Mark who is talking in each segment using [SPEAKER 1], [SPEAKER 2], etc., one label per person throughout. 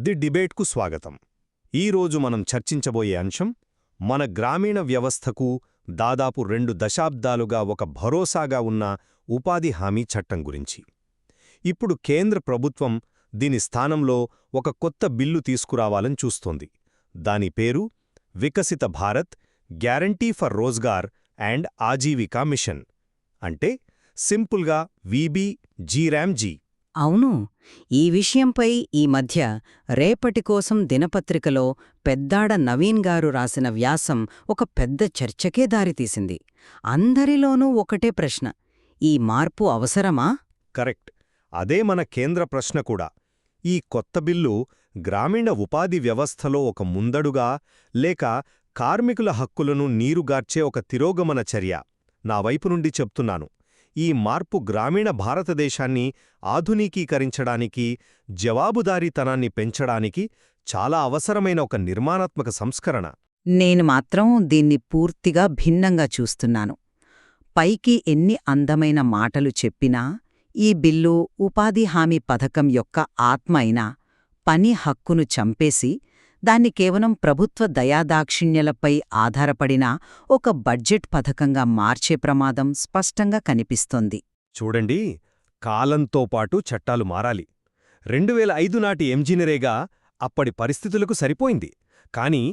[SPEAKER 1] The డిబేట్కు స్వాగతం. ఈరోజు మనం చర్చించబోయే అంశం మన గ్రామీణ వ్యవస్థకు దాదాపు 2 దశాబ్దాలుగా ఒక భరోసాగా ఉన్న ఉపాధి హామీ చట్టం గురించి. ఇప్పుడు కేంద్ర ప్రభుత్వం దీని స్థానంలో ఒక కొత్త బిల్లు తీసుకురావాలని చూస్తోంది. దాని పేరు Viksit Bharat guarantee for Rozgar and Ajeevika mission, అంటే సింపుల్గా VBGRAMG.
[SPEAKER 2] అవును, ఈ విషయంపై ఈ మధ్య రేపటి కోసం దినపత్రికలో పెద్దాడ నవీన్ గారు రాసిన వ్యాసం ఒక పెద్ద చర్చకే దారితీసింది. అందరిలోనూ ఒకటే ప్రశ్న: ఈ మార్పు అవసరమా?
[SPEAKER 1] కరెక్ట్. అదే మన కేంద్ర ప్రశ్న కూడా. ఈ కొత్త బిల్లు గ్రామీణ ఉపాధి వ్యవస్థలో ఒక ముందడుగా, లేక కార్మికుల హక్కులను నీరుగార్చే ఒక తిరోగమన చర్య? నా వైపు నుండి చెప్తున్నాను, ఈ మార్పు గ్రామీణ భారతదేశాన్ని ఆధునికీకరించడానికి, జవాబుదారీతనాన్ని పెంచడానికి చాలా అవసరమైన ఒక నిర్మాణాత్మక సంస్కరణ.
[SPEAKER 2] నేను మాత్రం దీన్ని పూర్తిగా భిన్నంగా చూస్తున్నాను. పైకి ఎన్ని అందమైన మాటలు చెప్పినా, ఈ బిల్లు ఉపాధి హామీ పథకం యొక్క ఆత్మ అయిన పని హక్కును చంపేసి, దాన్ని కేవలం ప్రభుత్వ దయాదాక్షిణ్యలపై ఆధారపడిన ఒక బడ్జెట్ పథకంగా మార్చే ప్రమాదం స్పష్టంగా కనిపిస్తోంది.
[SPEAKER 1] చూడండి, కాలంతో పాటు చట్టాలు మారాలి. 2005 నాటి ఎంజినరేగా అప్పటి పరిస్థితులకు సరిపోయింది. కానీ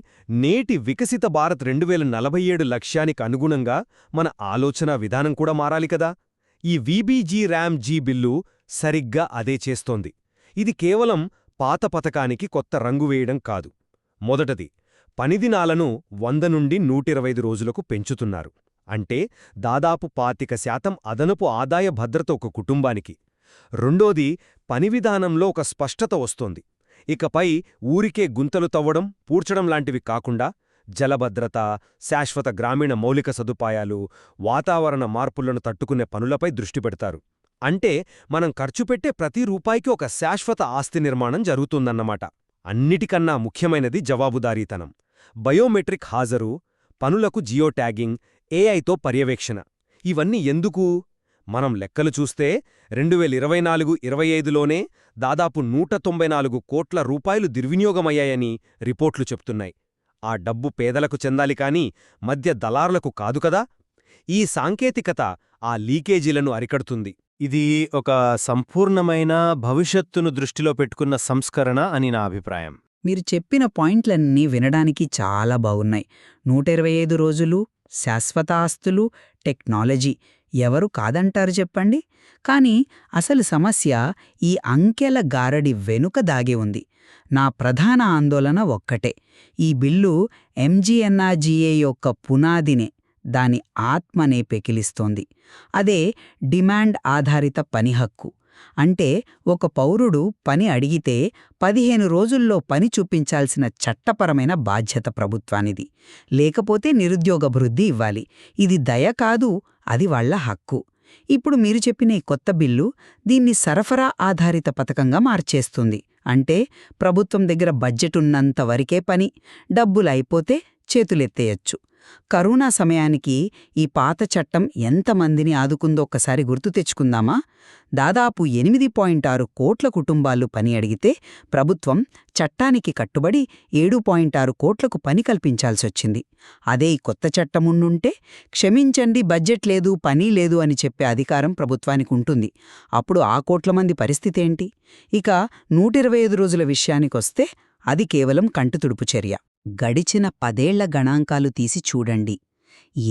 [SPEAKER 1] నేటి వికసిత భారత్ 2047 లక్ష్యానికి అనుగుణంగా మన ఆలోచనా విధానం కూడా మారాలి కదా. ఈ VBGRAMG బిల్లు సరిగ్గా అదే చేస్తోంది. ఇది కేవలం పాత పథకానికి కొత్త రంగు వేయడం కాదు. మొదటది, పనిదినాలను 100 నుండి 125 రోజులకు పెంచుతున్నారు. అంటే దాదాపు 25% అదనపు ఆదాయ భద్రత ఒక కుటుంబానికి. రెండోది, పని విధానంలో ఒక స్పష్టత వస్తోంది. ఇకపై ఊరికే గుంతలు తవ్వడం, పూడ్చడం లాంటివి కాకుండా జలభద్రత, శాశ్వత గ్రామీణ మౌలిక సదుపాయాలు, వాతావరణ మార్పులను తట్టుకునే పనులపై దృష్టి పెడతారు. అంటే మనం ఖర్చుపెట్టే ప్రతి రూపాయికి ఒక శాశ్వత ఆస్తి నిర్మాణం జరుగుతుందన్నమాట. అన్నిటికన్నా ముఖ్యమైనది జవాబుదారీతనం. బయోమెట్రిక్ హాజరు, పనులకు జియో ట్యాగింగ్, ఏఐతో పర్యవేక్షణ. ఇవన్నీ ఎందుకు? మనం లెక్కలు చూస్తే 2024-25లోనే దాదాపు 194 కోట్ల రూపాయలు దుర్వినియోగమయ్యాయని రిపోర్ట్లు చెప్తున్నాయి. ఆ డబ్బు పేదలకు చెందాలి కానీ మధ్య దళారులకు కాదు కదా. ఈ సాంకేతికత ఆ లీకేజీలను అరికడుతుంది. ఇది ఒక సంపూర్ణమైన భవిష్యత్తును దృష్టిలో పెట్టుకున్న సంస్కరణ అని నా అభిప్రాయం.
[SPEAKER 2] మీరు చెప్పిన పాయింట్లన్నీ వినడానికి చాలా బాగున్నాయి. 125 రోజులు, శాశ్వత ఆస్తులు, టెక్నాలజీ, ఎవరు కాదంటారు చెప్పండి? కానీ అసలు సమస్య ఈ అంకెల గారడి వెనుక దాగి ఉంది. నా ప్రధాన ఆందోళన ఒక్కటే: ఈ బిల్లు MGNRGA యొక్క పునాదినే, దాని ఆత్మనే పెకిలిస్తోంది. అదే డిమాండ్ ఆధారిత పని హక్కు. అంటే ఒక పౌరుడు పని అడిగితే 15 రోజుల్లో పని చూపించాల్సిన చట్టపరమైన బాధ్యత ప్రభుత్వానిది. లేకపోతే నిరుద్యోగ భృద్ధి ఇవ్వాలి. ఇది దయ కాదు, అది వాళ్ల హక్కు. ఇప్పుడు మీరు చెప్పిన ఈ కొత్త బిల్లు దీన్ని సరఫరా ఆధారిత పథకంగా మార్చేస్తుంది. అంటే ప్రభుత్వం దగ్గర బడ్జెట్ ఉన్నంత వరకే పని, డబ్బులైపోతే చేతులెత్తేయచ్చు. కరోనా సమయానికి ఈ పాత చట్టం ఎంతమందిని ఆదుకుందో ఒక్కసారి గుర్తు తెచ్చుకుందామా? దాదాపు 8.6 కోట్ల కుటుంబాలు పని అడిగితే ప్రభుత్వం చట్టానికి కట్టుబడి 7.6 కోట్లకు పని కల్పించాల్సొచ్చింది. అదే ఈ కొత్త చట్టముండుంటే క్షమించండి, బడ్జెట్ లేదు, పని లేదు అని చెప్పే అధికారం ప్రభుత్వానికి ఉంటుంది. అప్పుడు ఆ కోట్ల మంది పరిస్థితేంటి? ఇక 125 రోజుల విషయానికొస్తే అది కేవలం కంటితుడుపు చర్య. గడిచిన 10 ఏళ్ల గణాంకాలు తీసి చూడండి.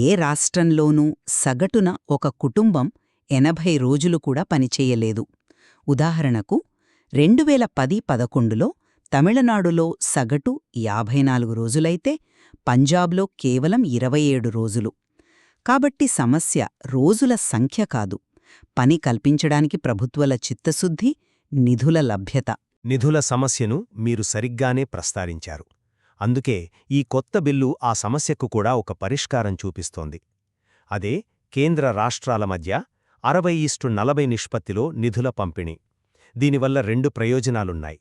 [SPEAKER 2] ఏ రాష్ట్రంలోనూ సగటున ఒక కుటుంబం 80 రోజులు కూడా పనిచేయలేదు. ఉదాహరణకు 2010-11లో తమిళనాడులో సగటు 54 రోజులైతే పంజాబ్లో కేవలం 27 రోజులు. కాబట్టి సమస్య రోజుల సంఖ్య కాదు, పని కల్పించడానికి ప్రభుత్వాల చిత్తశుద్ధి, నిధుల లభ్యత.
[SPEAKER 1] నిధుల సమస్యను మీరు సరిగ్గానే ప్రస్తావించారు. అందుకే ఈ కొత్త బిల్లు ఆ సమస్యకు కూడా ఒక పరిష్కారం చూపిస్తోంది. అదే కేంద్ర రాష్ట్రాల మధ్య 60:40 నిష్పత్తిలో నిధుల పంపిణీ. దీనివల్ల 2 ప్రయోజనాలున్నాయి.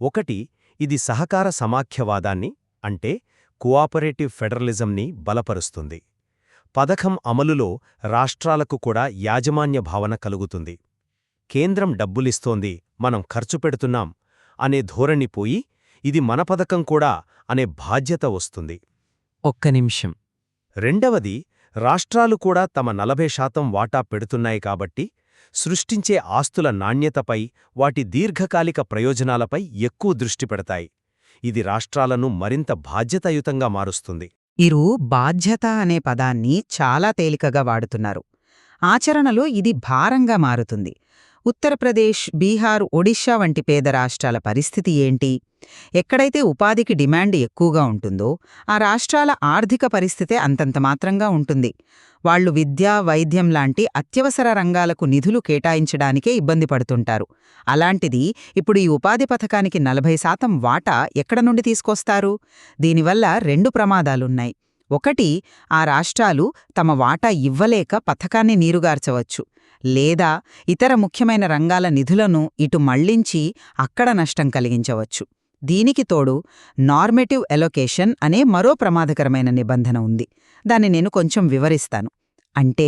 [SPEAKER 1] ఒకటి, ఇది సహకార సమాఖ్యవాదాన్ని, అంటే కోఆపరేటివ్ ఫెడరలిజంని బలపరుస్తుంది. పథకం అమలులో రాష్ట్రాలకు కూడా యాజమాన్య భావన కలుగుతుంది. కేంద్రం డబ్బులిస్తోంది, మనం ఖర్చు పెడుతున్నాం అనే ధోరణి పోయి ఇది మన పథకం కూడా అనే బాధ్యత వస్తుంది.
[SPEAKER 3] ఒక్క నిమిషం.
[SPEAKER 1] రెండవది, రాష్ట్రాలు కూడా తమ 40% వాటా పెడుతున్నాయి కాబట్టి సృష్టించే ఆస్తుల నాణ్యతపై, వాటి దీర్ఘకాలిక ప్రయోజనాలపై ఎక్కువ దృష్టి పెడతాయి. ఇది రాష్ట్రాలను మరింత బాధ్యతాయుతంగా మారుస్తుంది.
[SPEAKER 2] ఇరు బాధ్యత అనే పదాన్ని చాలా తేలికగా వాడుతున్నారు. ఆచరణలో ఇది భారంగా మారుతుంది. ఉత్తరప్రదేశ్, బీహార్, ఒడిషా వంటి పేద రాష్ట్రాల పరిస్థితి ఏంటి? ఎక్కడైతే ఉపాధికి డిమాండ్ ఎక్కువగా ఉంటుందో ఆ రాష్ట్రాల ఆర్థిక పరిస్థితే అంతంత మాత్రంగా ఉంటుంది. వాళ్లు విద్య, వైద్యం లాంటి అత్యవసర రంగాలకు నిధులు కేటాయించడానికే ఇబ్బంది పడుతుంటారు. అలాంటిది ఇప్పుడు ఈ ఉపాధి పథకానికి 40% వాటా ఎక్కడ నుండి తీసుకొస్తారు? దీనివల్ల 2 ప్రమాదాలున్నాయి. ఒకటి, ఆ రాష్ట్రాలు తమ వాటా ఇవ్వలేక పథకాన్ని నీరుగార్చవచ్చు, లేదా ఇతర ముఖ్యమైన రంగాల నిధులను ఇటు మళ్లించి అక్కడ నష్టం కలిగించవచ్చు. దీనికి తోడు నార్మేటివ్ ఎలొకేషన్ అనే మరో ప్రమాదకరమైన నిబంధన ఉంది. దాన్ని నేను కొంచెం వివరిస్తాను. అంటే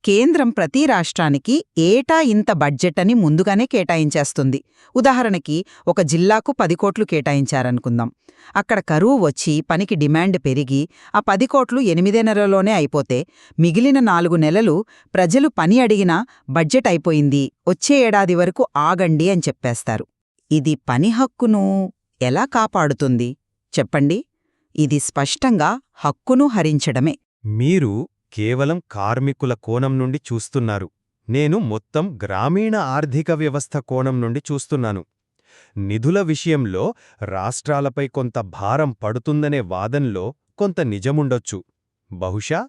[SPEAKER 2] కేంద్రం ప్రతి రాష్ట్రానికి ఏటా ఇంత బడ్జెట్ అని ముందుగానే కేటాయించేస్తుంది. ఉదాహరణకి ఒక జిల్లాకు 10 కోట్లు కేటాయించారనుకుందాం. అక్కడ కరువు వచ్చి పనికి డిమాండ్ పెరిగి ఆ 10 కోట్లు 8 నెలల్లోనే అయిపోతే మిగిలిన 4 నెలలు ప్రజలు పని అడిగినా బడ్జెట్ అయిపోయింది, వచ్చే ఏడాది వరకు ఆగండి అని చెప్పేస్తారు. ఇది పని హక్కును ఎలా కాపాడుతుంది చెప్పండి? ఇది స్పష్టంగా హక్కును హరించడమే.
[SPEAKER 1] మీరు కేవలం కార్మికుల కోణం నుండి చూస్తున్నారు. నేను మొత్తం గ్రామీణ ఆర్థిక వ్యవస్థ కోణం నుండి చూస్తున్నాను. నిధుల విషయంలో రాష్ట్రాలపై కొంత భారం పడుతుందనే వాదనలో కొంత నిజముండొచ్చు. బహుశా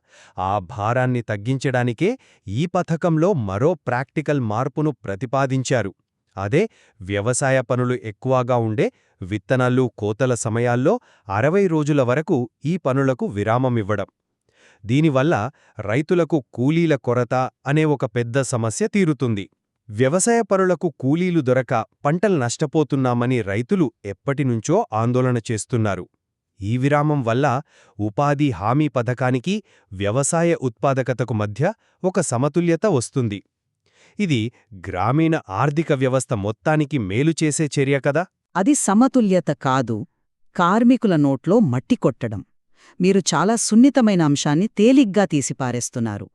[SPEAKER 1] ఆ భారాన్ని తగ్గించడానికే ఈ పథకంలో మరో ప్రాక్టికల్ మార్పును ప్రతిపాదించారు. అదే వ్యవసాయ పనులు ఎక్కువగా ఉండే విత్తనాలు, కోతల సమయాల్లో 60 రోజుల వరకు ఈ పనులకు విరామమివ్వడం. దీనివల్ల రైతులకు కూలీల కొరత అనే ఒక పెద్ద సమస్య తీరుతుంది. వ్యవసాయ పనులకు కూలీలు దొరక పంటలు నష్టపోతున్నామని రైతులు ఎప్పటినుంచో ఆందోళన చేస్తున్నారు. ఈ విరామం వల్ల ఉపాధి హామీ పథకానికి, వ్యవసాయ ఉత్పాదకతకు మధ్య ఒక సమతుల్యత వస్తుంది. ఇది గ్రామీణ ఆర్థిక వ్యవస్థ మొత్తానికి మేలు చేసే చర్య కదా.
[SPEAKER 4] అది సమతుల్యత కాదు, కార్మికుల నోట్లో మట్టి కొట్టడం. మీరు చాలా సున్నితమైన అంశాన్ని తేలిగ్గా తీసిపారేస్తున్నారు.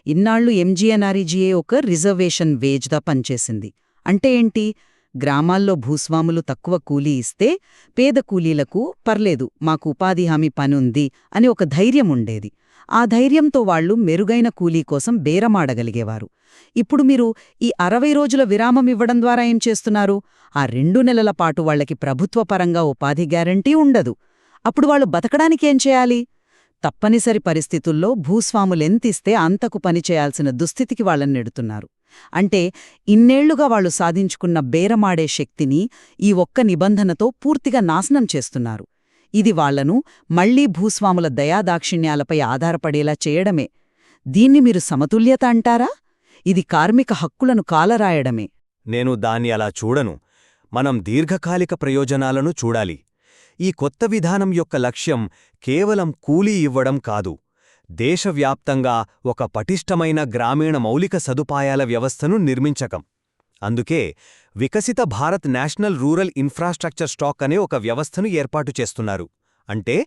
[SPEAKER 4] ఇన్నాళ్లు ఎంజీఎన్ఆర్ఈజీఏ ఒక రిజర్వేషన్ వేజ్దా పనిచేసింది. అంటే ఏంటి? గ్రామాల్లో భూస్వాములు తక్కువ కూలీ ఇస్తే పేద కూలీలకు పర్లేదు, మాకు ఉపాధి హామీ పనుంది అని ఒక ధైర్యం ఉండేది. ఆ ధైర్యంతో వాళ్లు మెరుగైన కూలీ కోసం బేరమాడగలిగేవారు. ఇప్పుడు మీరు ఈ 60 రోజుల విరామం ఇవ్వడం ద్వారా ఏం చేస్తున్నారు? ఆ 2 నెలల పాటు వాళ్లకి ప్రభుత్వపరంగా ఉపాధి గ్యారంటీ ఉండదు. అప్పుడు వాళ్ళు బతకడానికేం చేయాలి? తప్పనిసరి పరిస్థితుల్లో భూస్వాములెంతిస్తే అంతకు పనిచేయాల్సిన దుస్థితికి వాళ్ళని నెడుతున్నారు. అంటే ఇన్నేళ్లుగా వాళ్లు సాధించుకున్న బేరమాడే శక్తిని ఈ ఒక్క నిబంధనతో పూర్తిగా నాశనం చేస్తున్నారు. ఇది వాళ్లను మళ్లీ భూస్వాముల దయాదాక్షిణ్యాలపై ఆధారపడేలా చేయడమే. దీన్ని మీరు సమతుల్యత అంటారా? ఇది కార్మిక హక్కులను కాలరాయడమే.
[SPEAKER 1] నేను దాన్ని అలా చూడను. మనం దీర్ఘకాలిక ప్రయోజనాలను చూడాలి. ఈ కొత్త విధానం యొక్క లక్ష్యం కేవలం కూలీ ఇవ్వడం కాదు, దేశవ్యాప్తంగా ఒక పటిష్టమైన గ్రామీణ మౌలిక సదుపాయాల వ్యవస్థను నిర్మించకం. అందుకే వికసిత Bharat national rural infrastructure stock అనే ఒక వ్యవస్థను ఏర్పాటు చేస్తున్నారు. అంటే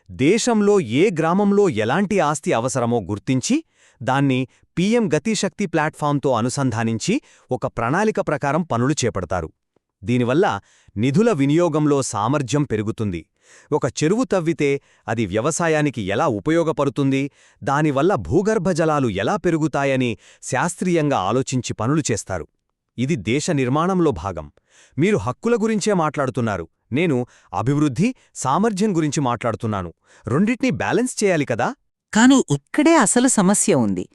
[SPEAKER 1] దేశంలో ఏ గ్రామంలో ఎలాంటి ఆస్తి అవసరమో గుర్తించి దాన్ని పీఎం గతిశక్తి ప్లాట్ఫామ్తో అనుసంధానించి ఒక ప్రణాళిక ప్రకారం పనులు చేపడతారు. దీనివల్ల నిధుల వినియోగంలో సామర్థ్యం పెరుగుతుంది. ఒక చెరువు తవ్వితే అది వ్యవసాయానికి ఎలా ఉపయోగపడుతుంది, దానివల్ల భూగర్భ జలాలు ఎలా పెరుగుతాయని శాస్త్రీయంగా ఆలోచించి పనులు చేస్తారు. ఇది దేశ నిర్మాణంలో భాగం. మీరు హక్కుల గురించే మాట్లాడుతున్నారు, నేను అభివృద్ధి, సామర్థ్యం గురించి మాట్లాడుతున్నాను. రెండింటినీ బ్యాలెన్స్ చేయాలి కదా.
[SPEAKER 4] కాని ఇక్కడే అసలు సమస్య ఉంది.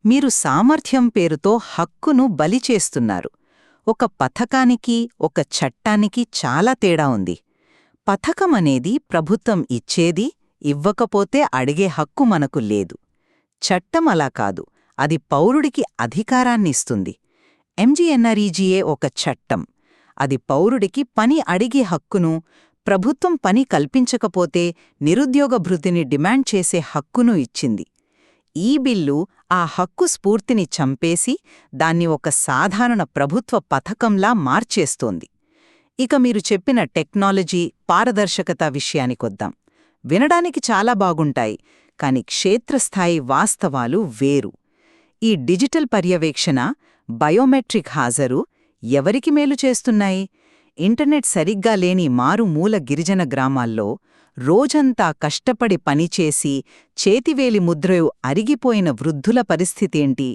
[SPEAKER 4] మీరు సామర్థ్యం పేరుతో హక్కును బలి చేస్తున్నారు. ఒక పథకానికి, ఒక చట్టానికి చాలా తేడా ఉంది. పథకమనేది ప్రభుత్వం ఇచ్చేది, ఇవ్వకపోతే అడిగే హక్కు మనకు లేదు. చట్టం అలా కాదు, అది పౌరుడికి అధికారాన్నిస్తుంది. ఎంజీఎన్ఆర్ఈజీఏ ఒక చట్టం. అది పౌరుడికి పని అడిగే హక్కును, ప్రభుత్వం పని కల్పించకపోతే నిరుద్యోగ భృతిని డిమాండ్ చేసే హక్కును ఇచ్చింది. ఈ బిల్లు ఆ హక్కు స్ఫూర్తిని చంపేసి దాన్ని ఒక సాధారణ ప్రభుత్వ పథకంలా మార్చేస్తోంది. ఇక మీరు చెప్పిన టెక్నాలజీ, పారదర్శకత విషయానికొద్దాం. వినడానికి చాలా బాగుంటాయి, కాని క్షేత్రస్థాయి వాస్తవాలు వేరు. ఈ డిజిటల్ పర్యవేక్షణ, బయోమెట్రిక్ హాజరు ఎవరికి మేలు చేస్తున్నాయి? ఇంటర్నెట్ సరిగ్గా లేని మారుమూల గిరిజన గ్రామాల్లో రోజంతా కష్టపడి పనిచేసి చేతివేలి ముద్రయు అరిగిపోయిన వృద్ధుల పరిస్థితేంటి?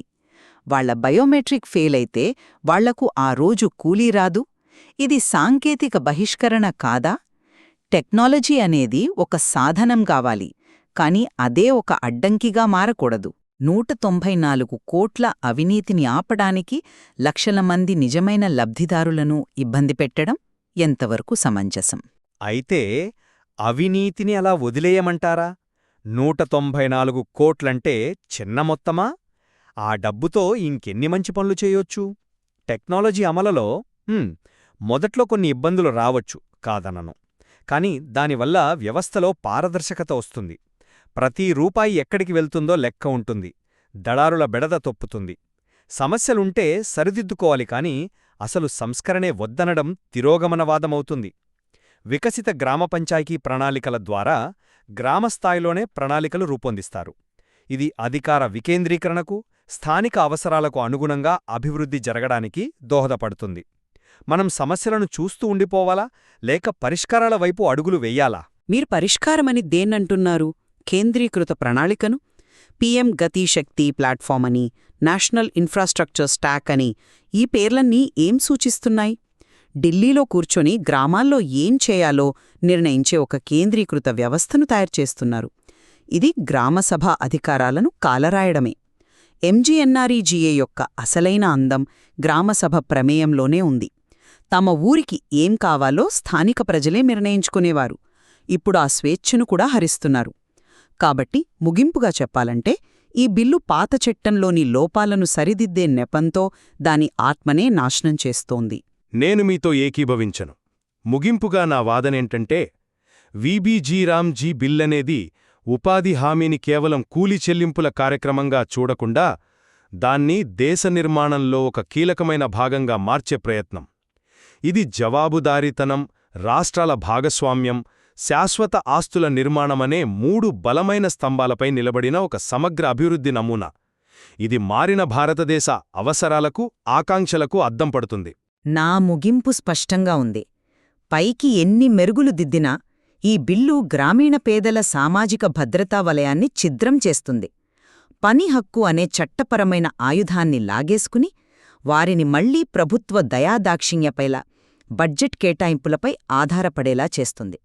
[SPEAKER 4] వాళ్ల బయోమెట్రిక్ ఫెయిలైతే వాళ్లకు ఆ రోజు కూలీ రాదు. ఇది సాంకేతిక బహిష్కరణ కాదా? టెక్నాలజీ అనేది ఒక సాధనం కావాలి, కాని అదే ఒక అడ్డంకిగా మారకూడదు. 194 కోట్ల అవినీతిని ఆపడానికి లక్షల మంది నిజమైన లబ్ధిదారులను ఇబ్బంది పెట్టడం ఎంతవరకు సమంజసం?
[SPEAKER 1] అయితే అవినీతిని అలా వదిలేయమంటారా? 194 కోట్లంటే చిన్న మొత్తమా? ఆ డబ్బుతో ఇంకెన్ని మంచి పనులు చేయొచ్చు? టెక్నాలజీ అమలులో మొదట్లో కొన్ని ఇబ్బందులు రావచ్చు, కాదనను. కాని దానివల్ల వ్యవస్థలో పారదర్శకత వస్తుంది. ప్రతి రూపాయి ఎక్కడికి వెళ్తుందో లెక్క ఉంటుంది. దళారుల బెడద తొప్పుతుంది. సమస్యలుంటే సరిదిద్దుకోవాలి, కాని అసలు సంస్కరణే వద్దనడం తిరోగమనవాదమవుతుంది. వికసిత గ్రామ పంచాయతీ ప్రణాళికల ద్వారా గ్రామస్థాయిలోనే ప్రణాళికలు రూపొందిస్తారు. ఇది అధికార వికేంద్రీకరణకు, స్థానిక అవసరాలకు అనుగుణంగా అభివృద్ధి జరగడానికి దోహదపడుతుంది. మనం సమస్యలను చూస్తూ ఉండిపోవాలా, లేక పరిష్కారాల వైపు అడుగులు వెయ్యాలా?
[SPEAKER 3] మీరు పరిష్కారమని దేన్నంటున్నారు? కేంద్రీకృత ప్రణాళికను? పీఎం గతి శక్తి ప్లాట్ఫామ్ అని, నేషనల్ ఇన్ఫ్రాస్ట్రక్చర్ స్టాక్ అని ఈ పేర్లన్నీ ఏం సూచిస్తున్నాయి? ఢిల్లీలో కూర్చొని గ్రామాల్లో ఏం చేయాలో నిర్ణయించే ఒక కేంద్రీకృత వ్యవస్థను తయారుచేస్తున్నారు. ఇది గ్రామసభ అధికారాలను కాలరాయడమే. ఎంజీఎన్ఆర్ఈజీఏ యొక్క అసలైన అందం గ్రామసభ ప్రమేయంలోనే ఉంది. తమ ఊరికి ఏం కావాలో స్థానిక ప్రజలే నిర్ణయించుకునేవారు. ఇప్పుడు ఆ స్వేచ్ఛను కూడా హరిస్తున్నారు. కాబట్టి ముగింపుగా చెప్పాలంటే, ఈ బిల్లు పాత చట్టంలోని లోపాలను సరిదిద్దే నెపంతో దాని ఆత్మనే నాశనం చేస్తోంది.
[SPEAKER 5] నేను మీతో ఏకీభవించను. ముగింపుగా నా వాదనేంటంటే, వీబీజీ బిల్లనేది ఉపాధి హామీని కేవలం కూలి చెల్లింపుల కార్యక్రమంగా చూడకుండా దాన్ని దేశ నిర్మాణంలో ఒక కీలకమైన భాగంగా మార్చే ప్రయత్నం. ఇది జవాబుదారీతనం, రాష్ట్రాల భాగస్వామ్యం, శాశ్వత ఆస్తుల నిర్మాణమనే 3 బలమైన స్తంభాలపై నిలబడిన ఒక సమగ్ర అభివృద్ధి నమూనా. ఇది మారిన భారతదేశ అవసరాలకు, ఆకాంక్షలకు అద్దం పడుతుంది.
[SPEAKER 4] నా ముగింపు స్పష్టంగా ఉంది. పైకి ఎన్ని మెరుగులు దిద్దినా ఈ బిల్లు గ్రామీణ పేదల సామాజిక భద్రతా వలయాన్ని ఛిద్రం చేస్తుంది. పని హక్కు అనే చట్టపరమైన ఆయుధాన్ని లాగేసుకుని వారిని మళ్లీ ప్రభుత్వ దయాదాక్షిణ్యపైలా, బడ్జెట్ కేటాయింపులపై ఆధారపడేలా చేస్తుంది.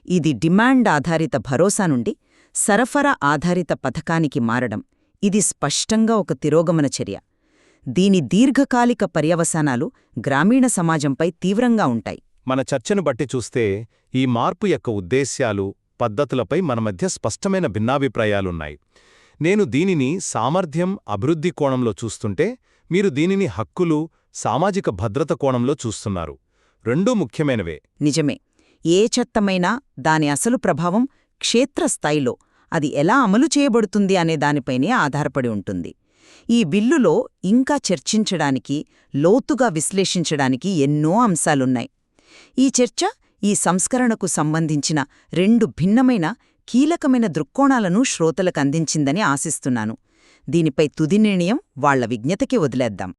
[SPEAKER 4] ఇది డిమాండ్ ఆధారిత భరోసా నుండి సరఫరా ఆధారిత పథకానికి మారడం. ఇది స్పష్టంగా ఒక తిరోగమన చర్య. దీని దీర్ఘకాలిక పర్యవసానాలు గ్రామీణ సమాజంపై తీవ్రంగా ఉంటాయి.
[SPEAKER 5] మన చర్చను బట్టి చూస్తే ఈ మార్పు యొక్క ఉద్దేశ్యాలు, పద్ధతులపై మన మధ్య స్పష్టమైన భిన్నాభిప్రాయాలున్నాయి. నేను దీనిని సామర్థ్యం, అభివృద్ధి కోణంలో చూస్తుంటే, మీరు దీనిని హక్కులు, సామాజిక భద్రత కోణంలో చూస్తున్నారు. రెండూ ముఖ్యమైనవే.
[SPEAKER 4] నిజమే. ఏ చట్టమైనా దాని అసలు ప్రభావం క్షేత్రస్థాయిలో అది ఎలా అమలు చేయబడుతుంది అనే దానిపైనే ఆధారపడి ఉంటుంది. ఈ బిల్లులో ఇంకా చర్చించడానికి, లోతుగా విశ్లేషించడానికి ఎన్నో అంశాలున్నాయి. ఈ చర్చ ఈ సంస్కరణకు సంబంధించిన 2 భిన్నమైన, కీలకమైన దృక్కోణాలను శ్రోతలకు అందించిందని ఆశిస్తున్నాను. దీనిపై తుది నిర్ణయం వాళ్ల విజ్ఞతకి వదిలేద్దాం.